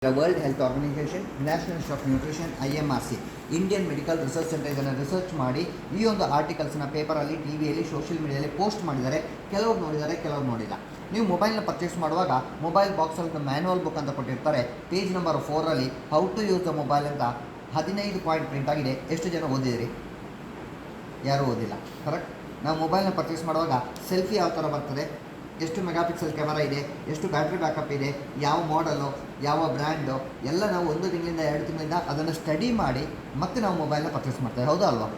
The World Health Organization, National Institute of Nutrition, IMRC, Indian medical research centre ಇದನ್ನು research ಮಾಡಿ ಈ ಒಂದು ಆರ್ಟಿಕಲ್ಸ್ನ ಪೇಪರಲ್ಲಿ, ಟಿವಿಯಲ್ಲಿ, ಸೋಷಿಯಲ್ ಮೀಡಿಯಾದಲ್ಲಿ ಪೋಸ್ಟ್ ಮಾಡಿದ್ದಾರೆ. ಕೆಲವರು ನೋಡಿದ್ದಾರೆ, ಕೆಲವರು ನೋಡಿಲ್ಲ. ನೀವು ಮೊಬೈಲ್ನ ಪರ್ಚೇಸ್ ಮಾಡುವಾಗ ಮೊಬೈಲ್ ಬಾಕ್ಸಲ್ಲಿ ಒಂದು ಮ್ಯಾನ್ಯುವಲ್ ಬುಕ್ ಅಂತ ಕೊಟ್ಟಿರ್ತಾರೆ. ಪೇಜ್ ನಂಬರ್ 4ರಲ್ಲಿ how to use the mobile ಅಂತ 15 ಪಾಯಿಂಟ್ ಪ್ರಿಂಟ್ ಆಗಿದೆ. ಎಷ್ಟು ಜನ ಓದಿದಿರಿ? ಯಾರೂ ಓದಿಲ್ಲ. ಕರೆಕ್ಟ್. ನಾವು ಮೊಬೈಲ್ನ ಪರ್ಚೇಸ್ ಮಾಡುವಾಗ ಸೆಲ್ಫಿ ಯಾವ ಥರ ಬರ್ತದೆ, ಎಷ್ಟು ಮೆಗಾಪಿಕ್ಸೆಲ್ ಕ್ಯಾಮರಾ ಇದೆ, ಎಷ್ಟು ಬ್ಯಾಟ್ರಿ ಬ್ಯಾಕಪ್ ಇದೆ, ಯಾವ ಮಾಡಲು, ಯಾವ ಬ್ರ್ಯಾಂಡು ಎಲ್ಲ ನಾವು 1 ತಿಂಗಳಿಂದ 2 ತಿಂಗಳಿಂದ ಅದನ್ನು ಸ್ಟಡಿ ಮಾಡಿ ಮತ್ತೆ ನಾವು ಮೊಬೈಲ್ನ ಪರ್ಚೇಸ್ ಮಾಡ್ತೇವೆ. ಹೌದಾ ಅಲ್ವಾ?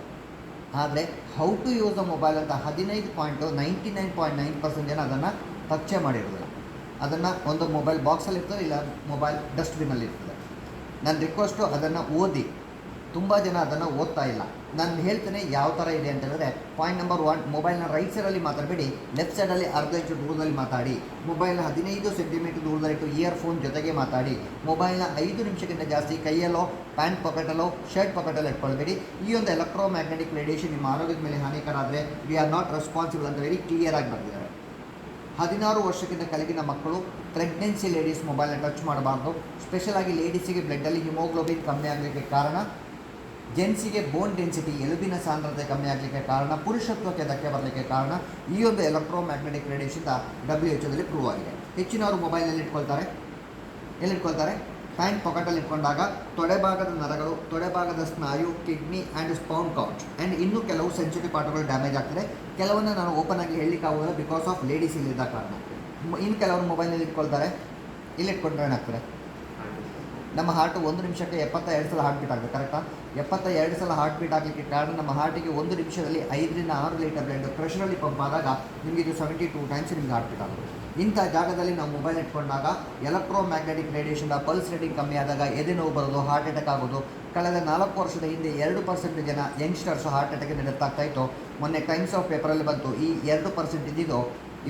ಆದರೆ how to use the mobile ಅಂತ 99.9% ಜನ ಅದನ್ನು ಟಚ್ಚೇ ಮಾಡಿರೋದಿಲ್ಲ. ಅದನ್ನು ಒಂದು ಮೊಬೈಲ್ ಬಾಕ್ಸಲ್ಲಿ ಇರ್ತದೆ, ಇಲ್ಲ ಮೊಬೈಲ್ ಡಸ್ಟ್ಬಿನ್ನಲ್ಲಿ ಇರ್ತದೆ. ನನ್ನ ರಿಕ್ವೆಸ್ಟು ಅದನ್ನು ಓದಿ. ತುಂಬ ಜನ ಅದನ್ನು ಓದ್ತಾ ಇಲ್ಲ. ನಾನು ಹೇಳ್ತೇನೆ ಯಾವ ಥರ ಇದೆ ಅಂತ ಹೇಳಿದ್ರೆ, ಪಾಯಿಂಟ್ ನಂಬರ್ 1, ಮೊಬೈಲ್ನ ರೈಟ್ ಸೈಡಲ್ಲಿ ಮಾತಾಡಬೇಡಿ, ಲೆಫ್ಟ್ ಸೈಡಲ್ಲಿ ಅರ್ಧ ಇಂಚು ದೂರದಲ್ಲಿ ಮಾತಾಡಿ. ಮೊಬೈಲ್ನ 15 ಸೆಂಟಿಮೀಟರ್ ದೂರದಲ್ಲಿಟ್ಟು ಇಯರ್ಫೋನ್ ಜೊತೆಗೆ ಮಾತಾಡಿ. ಮೊಬೈಲ್ನ 5 ನಿಮಿಷಕ್ಕಿಂತ ಜಾಸ್ತಿ ಕೈಯಲ್ಲೋ, ಪ್ಯಾಂಟ್ ಪಾಕೆಟಲ್ಲೋ, ಶರ್ಟ್ ಪಾಕೆಟಲ್ಲೋ ಇಟ್ಕೊಳ್ಬೇಡಿ. ಈ ಒಂದು ಎಲೆಕ್ಟ್ರೋಮ್ಯಾಗ್ನೆಟಿಕ್ ರೇಡಿಯೇಷನ್ ನಿಮ್ಮ ಆರೋಗ್ಯದ ಮೇಲೆ ಹಾನಿಕರ ಆದರೆ ವಿ ಆರ್ ನಾಟ್ ರೆಸ್ಪಾನ್ಸಿಬಲ್ ಅಂತ ವೆರಿ ಕ್ಲಿಯರ್ ಆಗಿ ಬರ್ತಿದ್ದಾರೆ. 16 ವರ್ಷಕ್ಕಿಂತ ಕೆಳಗಿನ ಮಕ್ಕಳು, ಪ್ರೆಗ್ನೆನ್ಸಿ ಲೇಡೀಸ್ ಮೊಬೈಲ್ನ ಟಚ್ ಮಾಡಬಾರ್ದು. ಸ್ಪೆಷಲ್ ಆಗಿ ಲೇಡೀಸಿಗೆ ಬ್ಲಡ್ಡಲ್ಲಿ ಹಿಮೋಗ್ಲೋಬಿನ್ ಕಮ್ಮಿ ಆಗಲಿಕ್ಕೆ ಕಾರಣ, ಜೆಂಟ್ಸಿಗೆ ಬೋನ್ ಡೆನ್ಸಿಟಿ ಎಲುಬಿನ ಸಾಂದ್ರತೆ ಕಮ್ಮಿ ಆಗಲಿಕ್ಕೆ ಕಾರಣ, ಪುರುಷತ್ವಕ್ಕೆ ಧಕ್ಕೆ ಬರಲಿಕ್ಕೆ ಕಾರಣ ಈ ಒಂದು ಎಲೆಕ್ಟ್ರೋಮ್ಯಾಗ್ನೆಟಿಕ್ ರೇಡಿಯೇಷನ್ WHO ಪ್ರೂವ್ ಆಗಿದೆ. ಹೆಚ್ಚಿನವರು ಮೊಬೈಲಲ್ಲಿ ಎಲ್ಲಿಟ್ಕೊಳ್ತಾರೆ? ಪ್ಯಾಂಟ್ ಪಾಕೆಟಲ್ಲಿ ಇಟ್ಕೊಂಡಾಗ ತೊಡೆಭಾಗದ ನರಗಳು, ತೊಡೆಭಾಗದ ಸ್ನಾಯು, kidney and sperm couch and ಇನ್ನೂ ಕೆಲವು ಸೆನ್ಸಿಟಿವ್ ಪಾರ್ಟ್ಗಳು ಡ್ಯಾಮೇಜ್ ಆಗ್ತದೆ. ಕೆಲವನ್ನ ನಾನು ಓಪನ್ ಆಗಿ ಹೇಳಲಿಕ್ಕಾಗೋದಿಲ್ಲ ಬಿಕಾಸ್ ಆಫ್ ಲೇಡೀಸ್ ಇಲ್ಲಿದ್ದ ಕಾರಣ. ಇನ್ನು ಕೆಲವರು ಮೊಬೈಲಲ್ಲಿ ಇಟ್ಕೊಳ್ತಾರೆ. ಇಲ್ಲಿಟ್ಕೊಂಡ್ರೆ ಏನಾಗ್ತದೆ? ನಮ್ಮ ಹಾರ್ಟು 1 ನಿಮಿಷಕ್ಕೆ 72 ಸಲ ಹಾರ್ಟ್ ಬೀಟ್ ಆಗಬೇಕು. ಕರೆಕ್ಟಾ? 72 ಸಲ ಹಾರ್ಟ್ ಬೀಟ್ ಆಗಲಿಕ್ಕೆ ಕಾರಣ, ನಮ್ಮ ಹಾರ್ಟಿಗೆ 1 ನಿಮಿಷದಲ್ಲಿ 5 ರಿಂದ 6 ಲೀಟರ್ ಬ್ಲಡ್ ಪ್ರೆಷರಲ್ಲಿ ಪಂಪ್ ಆದಾಗ ನಿಮಗೆ ಇದು 72 ಟೈಮ್ಸ್ ನಿಮಗೆ ಹಾರ್ಟ್ ಬೀಟ್ ಆಗುತ್ತೆ. ಇಂಥ ಜಾಗದಲ್ಲಿ ನಾವು ಮೊಬೈಲ್ ಇಟ್ಕೊಂಡಾಗ ಎಲೆಕ್ಟ್ರೋಮ್ಯಾಗ್ನೆಟಿಕ್ ರೇಡಿಯೇಷನ್ ಪಲ್ಸ್ ರೇಟಿಂಗ್ ಕಮ್ಮಿ ಆದಾಗ ಎದೆ ನೋವು ಬರೋದು, ಹಾರ್ಟ್ ಅಟ್ಯಾಕ್ ಆಗೋದು. ಕಳೆದ 4 ವರ್ಷದ ಹಿಂದೆ 2% ಜನ ಯಂಗ್ಸ್ಟರ್ಸ್ ಹಾರ್ಟ್ ಅಟ್ಯಾಕಿಂದ ಡೆತ್ ಆಗ್ತಾಯಿತ್ತು. ಮೊನ್ನೆ ಟೈಮ್ಸ್ ಆಫ್ ಪೇಪರಲ್ಲಿ ಬಂತು, ಈ 2% ಇದ್ದಿದ್ದು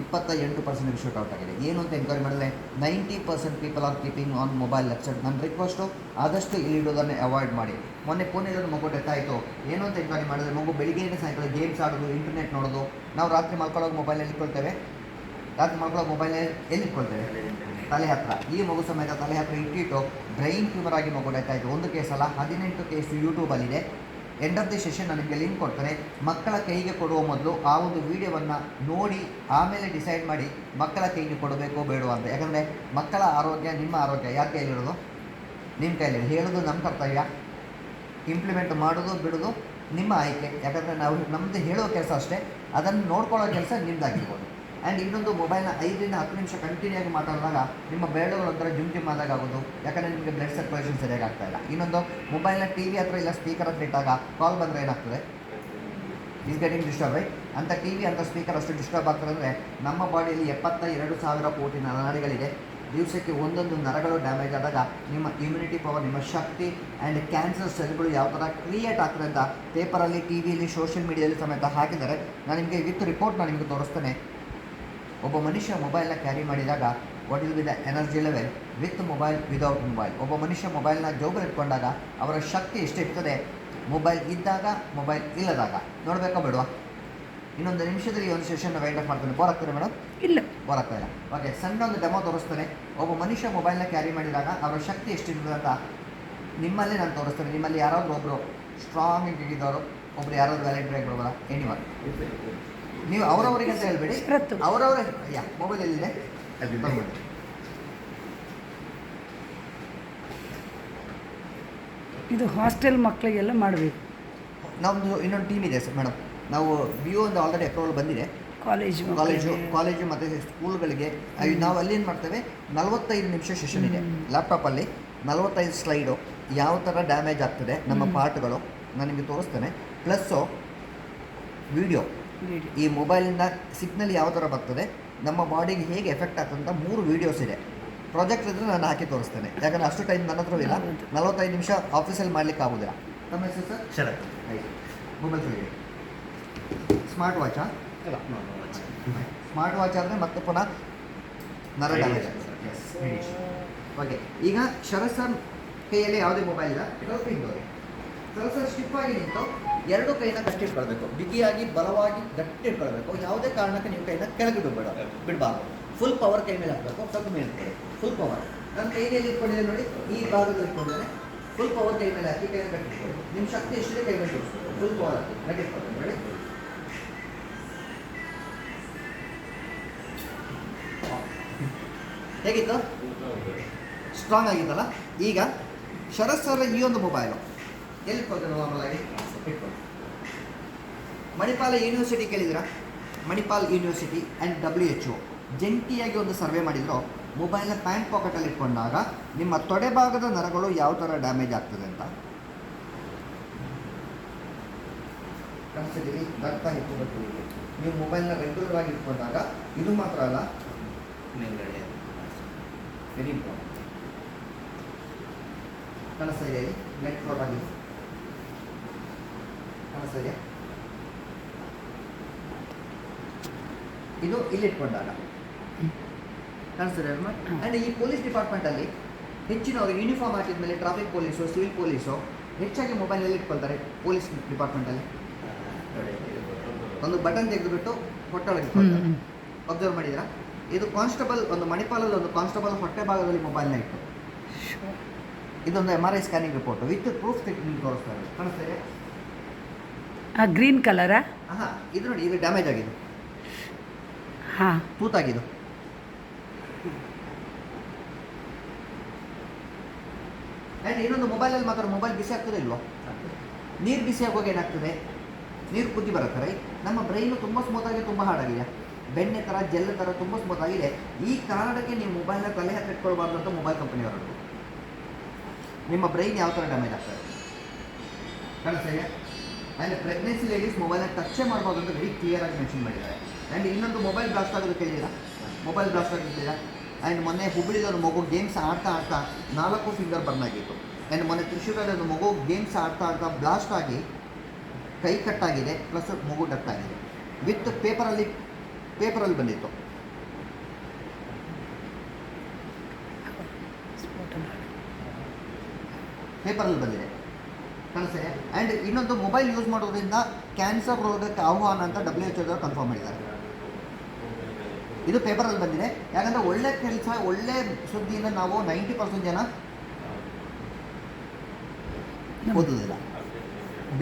28% ಶೂಟ್ ಔಟ್ ಆಗಿದೆ. ಏನು ಅಂತ ಎನ್ಕ್ವೈರಿ ಮಾಡಿದ್ರೆ 90% people are keeping on mobile left. ನನ್ನ ರಿಕ್ವೆಸ್ಟು ಆದಷ್ಟು ಇಲ್ಲಿಡೋದನ್ನೇ ಅವಾಯ್ಡ್ ಮಾಡಿ. ಮೊನ್ನೆ ಪುಣೆಯಲ್ಲಿ ಮಗು ಡೆತ್ ಆಯಿತು. ಏನು ಅಂತ ಎನ್ಕ್ವೈರಿ ಮಾಡಿದ್ರೆ, ಮಗು ಬೆಳಿಗ್ಗೆಯಿಂದ ಸಾಯಂಕಾಲ ಗೇಮ್ಸ್ ಆಡೋದು, ಇಂಟರ್ನೆಟ್ ನೋಡೋದು. ನಾವು ರಾತ್ರಿ ಮಲ್ಕೊಳ್ಳೋಕೆ ಮೊಬೈಲಲ್ಲಿ ಇಟ್ಕೊಳ್ತೇವೆ. ಎಲ್ಲಿಟ್ಕೊಳ್ತೇವೆ? ತಲೆ ಹತ್ರ. ಈ ಮಗು ಸಮೇತ ತಲೆ ಹತ್ರ ಇಟ್ಟಿಟ್ಟು ಬ್ರೈನ್ ಟ್ಯೂಮರ್ ಆಗಿ ಮಗು ಡೆತ್ ಆಯಿತು. ಒಂದು ಕೇಸಲ್ಲ, 18 ಕೇಸು ಯೂಟ್ಯೂಬಲ್ಲಿದೆ. ಎಂಡ್ ಆಫ್ ದಿ ಸೆಷನ್ ನಾನು ನಿಮಗೆ ಲಿಂಕ್ ಕೊಡ್ತೇನೆ. ಮಕ್ಕಳ ಕೈಗೆ ಕೊಡುವ ಮೊದಲು ಆ ಒಂದು ವಿಡಿಯೋವನ್ನು ನೋಡಿ ಆಮೇಲೆ ಡಿಸೈಡ್ ಮಾಡಿ ಮಕ್ಕಳ ಕೈಗೆ ಕೊಡಬೇಕೋ ಬೇಡವಾ ಅಂತ. ಯಾಕಂದರೆ ಮಕ್ಕಳ ಆರೋಗ್ಯ ನಿಮ್ಮ ಆರೋಗ್ಯ ಯಾರ ಕೈಲಿರೋದು? ನಿಮ್ಮ ಕೈಲಿ. ಹೇಳೋದು ನಮ್ಮ ಕರ್ತವ್ಯ, ಇಂಪ್ಲಿಮೆಂಟ್ ಮಾಡೋದು ಬಿಡೋದು ನಿಮ್ಮ ಆಯ್ಕೆ. ಯಾಕಂದರೆ ನಾವು ನಮ್ಮದು ಹೇಳೋ ಕೆಲಸ ಅಷ್ಟೇ, ಅದನ್ನು ನೋಡ್ಕೊಳ್ಳೋ ಕೆಲಸ ನಿಮ್ಮದಾಗಿರ್ಬೋದು. ಆ್ಯಂಡ್ ಇನ್ನೊಂದು, ಮೊಬೈಲ್ನ 5 ರಿಂದ 10 ನಿಮಿಷ ಕಂಟಿನ್ಯೂ ಆಗಿ ಮಾತಾಡಿದಾಗ ನಿಮ್ಮ ಬೆರಳುಗಳು ಒಂಥರ ಜುಮ್ ಆದಾಗ ಆಗೋದು. ಯಾಕಂದರೆ ನಿಮಗೆ ಬ್ಲಡ್ ಸರ್ಕ್ಯುಲೇಷನ್ ಸರಿಯಾಗಿ ಆಗ್ತಾಯಿಲ್ಲ. ಇನ್ನೊಂದು, ಮೊಬೈಲ್ನ TV ಹತ್ರ ಇಲ್ಲ ಸ್ಪೀಕರ್ ಹತ್ರ ಇಟ್ಟಾಗ ಕಾಲ್ ಬಂದರೆ ಏನಾಗ್ತದೆ? Is getting disturb right. ಅಂತ TV ಅಂತ ಸ್ಪೀಕರ್ ಅಷ್ಟು ಡಿಸ್ಟರ್ಬ್ ಆಗ್ತದೆ ಅಂದರೆ ನಮ್ಮ ಬಾಡಿಯಲ್ಲಿ 72,000 ಕೋಟಿ ನರನಾಡಿಗಳಿದೆ. ದಿವಸಕ್ಕೆ ಒಂದೊಂದು ನರಗಳು ಡ್ಯಾಮೇಜ್ ಆದಾಗ ನಿಮ್ಮ ಇಮ್ಯುನಿಟಿ ಪವರ್, ನಿಮ್ಮ ಶಕ್ತಿ ಆ್ಯಂಡ್ ಕ್ಯಾನ್ಸರ್ ಸೆಲ್ಗಳು ಯಾವ ಥರ ಕ್ರಿಯೇಟ್ ಆಗ್ತದೆ ಅಂತ ಪೇಪರಲ್ಲಿ, ಟಿವಿಯಲ್ಲಿ, ಸೋಷಿಯಲ್ ಮೀಡಿಯಾದಲ್ಲಿ ಸಮೇತ ಹಾಕಿದ್ದಾರೆ. ನಾನು ನಿಮಗೆ ವಿತ್ ರಿಪೋರ್ಟ್ ನಾನು ನಿಮಗೆ ತೋರಿಸ್ತೇನೆ. ಒಬ್ಬ ಮನುಷ್ಯ ಮೊಬೈಲ್ನ ಕ್ಯಾರಿ ಮಾಡಿದಾಗ what will be the energy level with mobile, without mobile. ಒಬ್ಬ ಮನುಷ್ಯ ಮೊಬೈಲ್ನ ಜೋಬಲ್ಲಿ ಇಟ್ಕೊಂಡಾಗ ಅವರ ಶಕ್ತಿ ಎಷ್ಟಿರ್ತದೆ ಮೊಬೈಲ್ ಇದ್ದಾಗ, ಮೊಬೈಲ್ ಇಲ್ಲದಾಗ. ನೋಡಬೇಕಾ ಬೇಡವಾ? ಇನ್ನೊಂದು ನಿಮಿಷದಲ್ಲಿ ಒಂದು ಸೆಷನ್ ವೈಂಡ್ ಅಪ್ ಮಾಡ್ತೇನೆ. ಬೋರ್ ಆಗ್ತದೆ ಮೇಡಮ್? ಇಲ್ಲ, ಬೋರ್ ಆಗ್ತಾ ಇಲ್ಲ. ಓಕೆ, ಸಣ್ಣ ಒಂದು ಡೆಮೋ ತೋರಿಸ್ತೇನೆ. ಒಬ್ಬ ಮನುಷ್ಯ ಮೊಬೈಲ್ನ ಕ್ಯಾರಿ ಮಾಡಿದಾಗ ಅವರ ಶಕ್ತಿ ಎಷ್ಟಿರ್ತದೆ ಅಂತ ನಿಮ್ಮಲ್ಲಿ ನಾನು ತೋರಿಸ್ತೇನೆ. ನಿಮ್ಮಲ್ಲಿ ಯಾರಾದರೂ ಒಬ್ಬರು ಸ್ಟ್ರಾಂಗ್ ಆಗಿದ್ದವರು, ಒಬ್ಬರು ಯಾರಾದರೂ ವ್ಯಾಲೆಂಟ್ರಿ ಆಗಿರೋಲ್ಲ, ಎನಿವನ್. ನೀವು ಅವರವರಿಗೆ ಅಂತ ಹೇಳ್ಬೇಡಿ, ಅವರವರೇ. ಮೊಬೈಲ್ ಎಲ್ಲಿದೆ? ಇದು ಹಾಸ್ಟೆಲ್ ಮಕ್ಕಳಿಗೆಲ್ಲ ಮಾಡಬೇಕು. ನಮ್ಮದು ಇನ್ನೊಂದು ಟೀಮ್ ಇದೆ ಸರ್ ಮೇಡಮ್. ನಾವು BO ಒಂದು ಆಲ್ರೆಡಿ ಅಪ್ರೂವಲ್ ಬಂದಿದೆ. ಕಾಲೇಜು ಮತ್ತು ಸ್ಕೂಲ್ಗಳಿಗೆ ನಾವು ಅಲ್ಲಿ ಏನು ಮಾಡ್ತೇವೆ, 45 ನಿಮಿಷ ಸೆಷನ್ ಇದೆ. ಲ್ಯಾಪ್ಟಾಪಲ್ಲಿ 45 ಸ್ಲೈಡು ಯಾವ ಥರ ಡ್ಯಾಮೇಜ್ ಆಗ್ತದೆ ನಮ್ಮ ಪಾರ್ಟ್ಗಳು ನಾನು ನಿಮಗೆ ತೋರಿಸ್ತೇನೆ. ಪ್ಲಸ್ಸು ವಿಡಿಯೋ, ಈ ಮೊಬೈಲಿಂದ ಸಿಗ್ನಲ್ ಯಾವ ಥರ ಬರ್ತದೆ, ನಮ್ಮ ಬಾಡಿಗೆ ಹೇಗೆ ಎಫೆಕ್ಟ್ ಆಗ್ತದೆ ಅಂತ 3 ವೀಡಿಯೋಸ್ ಇದೆ. ಪ್ರಾಜೆಕ್ಟ್ ಇದ್ದರೆ ನಾನು ಹಾಕಿ ತೋರಿಸ್ತೇನೆ. ಯಾಕಂದರೆ ಅಷ್ಟು ಟೈಮ್ ನನ್ನ ಹತ್ರ ಇಲ್ಲ. 45 ನಿಮಿಷ ಆಫೀಸಲ್ಲಿ ಮಾಡಲಿಕ್ಕೆ ಆಗೋದಿಲ್ಲ. ನಮ್ಮ ಹೆಸರು ಸರ್? ಶರತ್. ಆಯ್ತು. ಮೊಬೈಲ್ ಸರಿ. ಸ್ಮಾರ್ಟ್ ವಾಚಾ? ಸ್ಮಾರ್ಟ್ ವಾಚ್ ಆದರೆ ಮತ್ತೆ ಪುನಃ ನರ ಡ್ಯಾಮೇಜ್ ಆಗ್ತದೆ. ಓಕೆ, ಈಗ ಶರತ್ ಸರ್ ಕೈಯಲ್ಲಿ ಯಾವುದೇ ಮೊಬೈಲ್ ಇಲ್ಲ, ಹಿಂದೋಗಿ ಶರತ್ ಸರ್ ಸ್ಟಿಪ್ ಆಗಿ ನಿಂತು 2 ಕೈನ ಗಟ್ಟಿ ಇಟ್ಕೊಳ್ಬೇಕು. ಬಿಗಿಯಾಗಿ ಬಲವಾಗಿ ಗಟ್ಟಿ ಇಟ್ಕೊಳ್ಬೇಕು. ಯಾವುದೇ ಕಾರಣಕ್ಕೆ ನೀವು ಕೈನ ಕೆಳಗೆ ಬಿಡಬಾರ್ದು. ಫುಲ್ ಪವರ್ ಕೈ ಮೇಲೆ ಹಾಕಬೇಕು. ಸ್ವಲ್ಪ ಮೇಲೆ ಫುಲ್ ಪವರ್ ನನ್ನ ಕೈಯಲ್ಲಿ ಇಟ್ಕೊಂಡಿದೆ ನೋಡಿ, ಈ ಭಾಗದಲ್ಲಿ ಇಟ್ಕೊಂಡಿದ್ದೇನೆ. ಫುಲ್ ಪವರ್ ಕೈ ಮೇಲೆ ಹಾಕಿ ಕೈ ಕಟ್ಟಿಟ್ಕೊಳ್ಳಿ. ನಿಮ್ಮ ಶಕ್ತಿ ಎಷ್ಟಿದೆ ಕೈ ಮೇಲೆ ತೋರಿಸ್ಕೊಳ್ಳಿ. ಫುಲ್ ಪವರ್ ಹಾಕಿ ಕಟ್ಟಿಟ್ಕೊಳ್ಳಿ ನೋಡಿ. ಹೇಗಿತ್ತು? ಸ್ಟ್ರಾಂಗ್ ಆಗಿತ್ತಲ್ಲ. ಈಗ ಶರತ್ ಸರ್ ಈ ಒಂದು ಮೊಬೈಲು ಎಲ್ಲಿ ಇಟ್ಕೊಳ್ತಾರೆ ನಾರ್ಮಲ್ ಆಗಿ ಇಟ್ಕೊಳ್ಳಿ. ಮಣಿಪಾಲ ಯೂನಿವರ್ಸಿಟಿ ಕೇಳಿದಿರಾ? ಮಣಿಪಾಲ್ ಯೂನಿವರ್ಸಿಟಿ ಆ್ಯಂಡ್ WHO ಜಂಟಿಯಾಗಿ ಒಂದು ಸರ್ವೆ ಮಾಡಿದ್ರು. ಮೊಬೈಲ್ನ ಪ್ಯಾಂಟ್ ಪಾಕೆಟಲ್ಲಿ ಇಟ್ಕೊಂಡಾಗ ನಿಮ್ಮ ತೊಡೆ ಭಾಗದ ನರಗಳು ಯಾವ ಥರ ಡ್ಯಾಮೇಜ್ ಆಗ್ತದೆ ಅಂತ. ಕನಸಲ್ಲಿ ರಕ್ತ ಇಟ್ಕೊಬೇಕು. ನೀವು ಮೊಬೈಲ್ನ ರೆಗ್ಯುಲರ್ ಆಗಿ ಇಟ್ಕೊಂಡಾಗ ಇದು ಮಾತ್ರ ಅಲ್ಲ, ವೆರಿ ಇಂಪಾರ್ಟೆಂಟ್. ಕಾಣಿಸ್ತಾ ಇದೆ ಇಲ್ಲಿ ನೆಟ್ ಫ್ರಾಡ್ ಆಗಿದೆ. ಕಾಣಿಸ್ತಾ ಇದೆ. ಇದು ಇಲ್ಲಿ ಇಟ್ಕೊಂಡಾಗ ಕಾಣಿಸ್ತದೆ ಅಲ್ವಾ? ಆ್ಯಂಡ್ ಈ ಪೊಲೀಸ್ ಡಿಪಾರ್ಟ್ಮೆಂಟಲ್ಲಿ ಹೆಚ್ಚಿನವರು ಯೂನಿಫಾರ್ಮ್ ಹಾಕಿದ ಮೇಲೆ ಟ್ರಾಫಿಕ್ ಪೊಲೀಸು, ಸಿವಿಲ್ ಪೊಲೀಸು ಹೆಚ್ಚಾಗಿ ಮೊಬೈಲಲ್ಲಿ ಇಟ್ಕೊಳ್ತಾರೆ. ಪೊಲೀಸ್ ಡಿಪಾರ್ಟ್ಮೆಂಟಲ್ಲಿ ಒಂದು ಬಟನ್ ತೆಗೆದುಬಿಟ್ಟು ಹೊಟ್ಟೆೊಳಗೆ ಇಟ್ಕೊಳ್ತಾರೆ. ಅಬ್ಸರ್ವ್ ಮಾಡಿದ್ದೀರಾ? ಇದು ಕಾನ್ಸ್ಟೇಬಲ್, ಒಂದು ಮಣಿಪಾಲಲ್ಲಿ ಒಂದು ಕಾನ್ಸ್ಟೇಬಲ್ ಹೊಟ್ಟೆ ಭಾಗದಲ್ಲಿ ಮೊಬೈಲ್ನ ಇಟ್ಟು, ಇದೊಂದು MRI scanning report with proof ನಿಮ್ಗೆ ತೋರಿಸ್ತಾರೆ. ಕಾಣಿಸ್ತಾ ಇದೆ? ಗ್ರೀನ್ ಕಲರಾ? ಹಾಂ, ಇದು ನೋಡಿ, ಇದು ಡ್ಯಾಮೇಜ್ ಆಗಿದೆ, ಹಾಂ, ತೂತಾಗಿದ್ದು. ಆ್ಯಂಡ್ ಇನ್ನೊಂದು ಮೊಬೈಲಲ್ಲಿ ಮಾತ್ರ ಮೊಬೈಲ್ ಬಿಸಿ ಆಗ್ತದೆ ಇಲ್ವೋ? ನೀರು ಬಿಸಿ ಆಗುವಾಗ ಏನಾಗ್ತದೆ? ನೀರು ಕುದಿ ಬರುತ್ತೆ ರೈಟ್. ನಮ್ಮ ಬ್ರೈನು ತುಂಬ ಸ್ಮೂತಾಗಿ ತುಂಬ ಹಾರ್ಡಾಗಿದೆ, ಬೆಣ್ಣೆ ಥರ ಜೆಲ್ ಥರ ತುಂಬ ಸ್ಮೂತ್ ಆಗಿದೆ. ಈ ಕಾರಣಕ್ಕೆ ನೀವು ಮೊಬೈಲ್ನ ತಲೆ ಹತ್ರ ಇಟ್ಕೊಳ್ಬಾರ್ದು ಅಂತ ಮೊಬೈಲ್ ಕಂಪನಿಯವರು. ನಿಮ್ಮ ಬ್ರೈನ್ ಯಾವ ಥರ ಡ್ಯಾಮೇಜ್ ಆಗ್ತದೆ ಕಾಣಿಸ್ತಾ. ಆ್ಯಂಡ್ ಪ್ರೆಗ್ನೆನ್ಸಿ ಲೇಡೀಸ್ ಮೊಬೈಲ್ನ ಟಚ್ಚೇ ಮಾಡ್ಬೋದು ಅಂತ ವೆರಿ ಕ್ಲಿಯರ್ ಆಗಿ ಮೆನ್ಷನ್ ಮಾಡಿದ್ದಾರೆ. ಆ್ಯಂಡ್ ಇನ್ನೊಂದು ಮೊಬೈಲ್ ಬ್ಲಾಸ್ಟ್ ಆಗೋದು ಕೇಳಿಲ್ಲ, ಮೊಬೈಲ್ ಬ್ಲಾಸ್ಟ್ ಆಗಿರ್ತೀರಾ. ಆ್ಯಂಡ್ ಮೊನ್ನೆ ಹುಬ್ಬಳ್ಳಿಲಿ ಒಂದು ಮಗು ಗೇಮ್ಸ್ ಆಡ್ತಾ 4 ಫಿಂಗರ್ ಬರ್ನ್ ಆಗಿತ್ತು. ಆ್ಯಂಡ್ ಮೊನ್ನೆ ತ್ರಿಶೂರಲ್ಲಿ ಒಂದು ಮಗು ಗೇಮ್ಸ್ ಆಡ್ತಾ ಬ್ಲಾಸ್ಟ್ ಆಗಿ ಕೈ ಕಟ್ಟಾಗಿದೆ, ಪ್ಲಸ್ ಮಗು ಡೆತ್ ಆಗಿದೆ. ವಿತ್ ಪೇಪರಲ್ಲಿ ಬಂದಿತ್ತು. ಪೇಪರಲ್ಲಿ ಬಂದಿದೆ, ಕಾಣಿಸ್ತಾ. ಆ್ಯಂಡ್ ಇನ್ನೊಂದು ಮೊಬೈಲ್ ಯೂಸ್ ಮಾಡೋದ್ರಿಂದ ಕ್ಯಾನ್ಸರ್ ರೋಗಕ್ಕೆ ಆಹ್ವಾನ ಅಂತ WHO ಕನ್ಫರ್ಮ್ ಮಾಡಿದ್ದಾರೆ. ಇದು ಪೇಪರಲ್ಲಿ ಬಂದಿದೆ. ಯಾಕಂದರೆ ಒಳ್ಳೆ ಕೆಲಸ, ಒಳ್ಳೆ ಸುದ್ದಿಯಿಂದ ನಾವು 90% ಜನ ಓದೋದಿಲ್ಲ,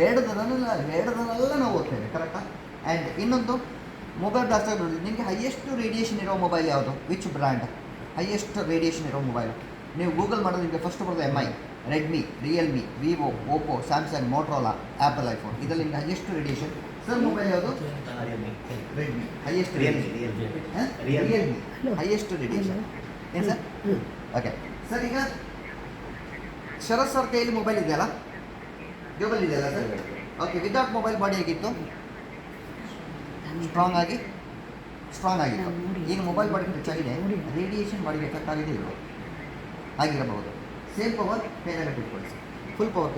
ಬೇಡದನ್ನೆಲ್ಲ ನಾವು ಓದ್ತೇವೆ, ಕರೆಕ್ಟಾ? ಆ್ಯಂಡ್ ಇನ್ನೊಂದು ಮೊಬೈಲ್ ಬ್ಲಾಸ್ಟ್ ಆಗಿ ನೋಡಿ, ನಿಮಗೆ ಹೈಯೆಸ್ಟ್ ರೇಡಿಯೇಷನ್ ಇರೋ ಮೊಬೈಲ್ ಯಾವುದು? ವಿಚ್ ಬ್ರ್ಯಾಂಡ್ ಹೈಯೆಸ್ಟ್ ರೇಡಿಯೇಷನ್ ಇರೋ ಮೊಬೈಲು? ನೀವು ಗೂಗಲ್ ಮಾಡೋದು ನಿಮಗೆ ಫಸ್ಟ್ ಬರೋದು MI, Redmi, Realme, Vivo, Oppo, Samsung, Motorola, apple, iPhone. ಇದರಲ್ಲಿ ನಿಮಗೆ ಹೈಯೆಸ್ಟ್ ರೇಡಿಯೇಷನ್ ಸರ್ ಮೊಬೈಲ್ ಯಾವುದು? Redmi highest Realme highest radiation. ಏನು ಸರ್? ಓಕೆ ಸರ್, ಈಗ ಶರತ್ ಸರ್ ಕೈಯಲ್ಲಿ ಮೊಬೈಲ್ ಇದೆಯಲ್ಲ, ಜೋಬಲ್ ಇದೆಯಲ್ಲ sir? Okay, without mobile body ಹೇಗಿತ್ತು? ಸ್ಟ್ರಾಂಗ್ ಆಗಿತ್ತು. ಈಗ ಮೊಬೈಲ್ ಬಾಡಿಗೆ ಟಚ್ ಆಗಿದೆ, ರೇಡಿಯೇಷನ್ ಬಾಡಿಗೆ ಎಫೆಕ್ಟ್ ಆಗಿದೆ ಇಲ್ವೋ? ಆಗಿರಬಹುದು. ಸೇಮ್ ಪವರ್ ಕೈನಾಗ ಇಟ್ಕೊಳ್ಳಿ, ಫುಲ್ ಪವರ್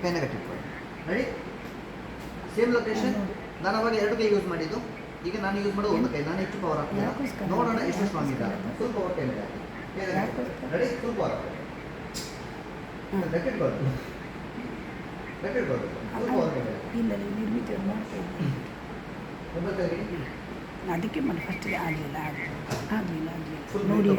ಕೈನಾಗ ಇಟ್ಕೊಳ್ಳಿ. ರೆಡಿ? Same location. ನಾನು ಅವಾಗ 2 ಕೈ ಯೂಸ್ ಮಾಡಿದ್ದು, ಈಗ ನಾನು ಯೂಸ್ ಮಾಡೋದು 1 ಕೈ. ನಾನು ಹೆಚ್ಚು ಪವರ್ ಹಾಕ್ತೀನಿ, ನೋಡೋಣ ಎಷ್ಟು ಸ್ಟ್ರಾಂಗ್ ಇದೆ. ಫುಲ್ ಪವರ್ ಕೈ ಮೇಲೆ ರೆಡಿ? ಫುಲ್ ಪವರ್ ಬೆಟ್ಟಿಟ್ಕೊಳ್ತು, ಫುಲ್ ಪವರ್ ಕೈ ಮೇಲೆ ಅದಕ್ಕೆ ಮಾಡಿ ಫಸ್ಟಿಗೆ ಆಗಲಿಲ್ಲ ಫುಲ್ ನೋಡಿ.